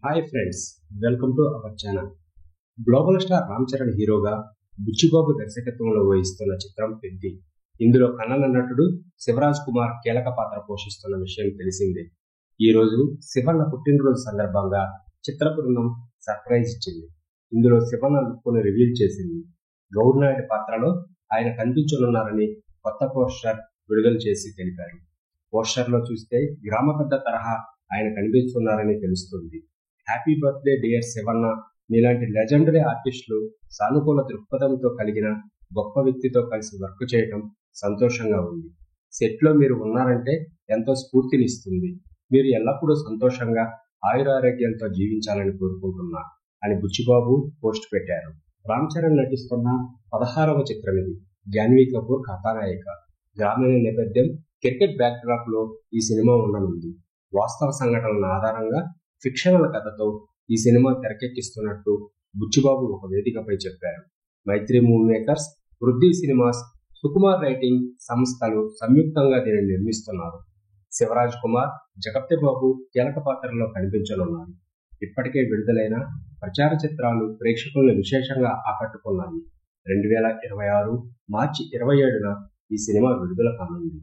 Hi friends, welcome to our channel. Global star Ram Charan హీరోగా బుచ్చిబాబు దర్శకత్వంలో వహిస్తున్న చిత్రం పెద్ది. ఇందులో కన్నడ నటుడు శివరాజ్ కుమార్ కీలక పాత్ర పోషిస్తున్న విషయం తెలిసిందే. ఈ రోజు శివన్న పుట్టినరోజు సందర్భంగా చిత్ర బృందం సర్ప్రైజ్ ఇచ్చింది. ఇందులో శివన్న లుక్ను రివీల్ చేసింది. గౌడ్నాయుడు పాత్రలో ఆయన కనిపించనున్నారని కొత్త పోస్టర్ విడుదల చేసి తెలిపారు. పోస్టర్లో చూస్తే గ్రామ పెద్ద తరహా ఆయన కనిపిస్తున్నారని తెలుస్తుంది. హ్యాపీ బర్త్డే డియర్ శివన్న, మీలాంటి లెజెండరీ ఆర్టిస్టులు సానుకూల దృక్పథంతో కలిగిన గొప్ప వ్యక్తితో కలిసి వర్క్ చేయడం సంతోషంగా ఉంది. సెట్లో మీరు ఉన్నారంటే ఎంతో స్ఫూర్తినిస్తుంది. మీరు ఎల్లప్పుడూ సంతోషంగా ఆయురారోగ్యంతో జీవించాలని కోరుకుంటున్నా అని బుచ్చిబాబు పోస్ట్ పెట్టారు. రామ్ చరణ్ నటిస్తున్న 16వ చిత్రం ఇది. జాన్వీ కపూర్ కథానాయిక. గ్రామీణ నేపథ్యం, క్రికెట్ బ్యాక్డ్రాప్ లో ఈ సినిమా ఉండనుంది. వాస్తవ సంఘటనల ఆధారంగా ఫిక్షనల్ కథతో ఈ సినిమా తెరకెక్కిస్తున్నట్టు బుచ్చిబాబు ఒక వేదికపై చెప్పారు. మైత్రి మూవీ మేకర్స్, వృద్ధి సినిమాస్, సుకుమార్ రైటింగ్ సంస్థలు సంయుక్తంగా దీనిని నిర్మిస్తున్నారు. శివరాజ్ కుమార్, జగపతి బాబు కీలక పాత్రలో కనిపించనున్నారు. ఇప్పటికే విడుదలైన ప్రచార చిత్రాలు ప్రేక్షకులను విశేషంగా ఆకట్టుకున్నాయి. 2026 మార్చి 27న ఈ సినిమా విడుదల కానుంది.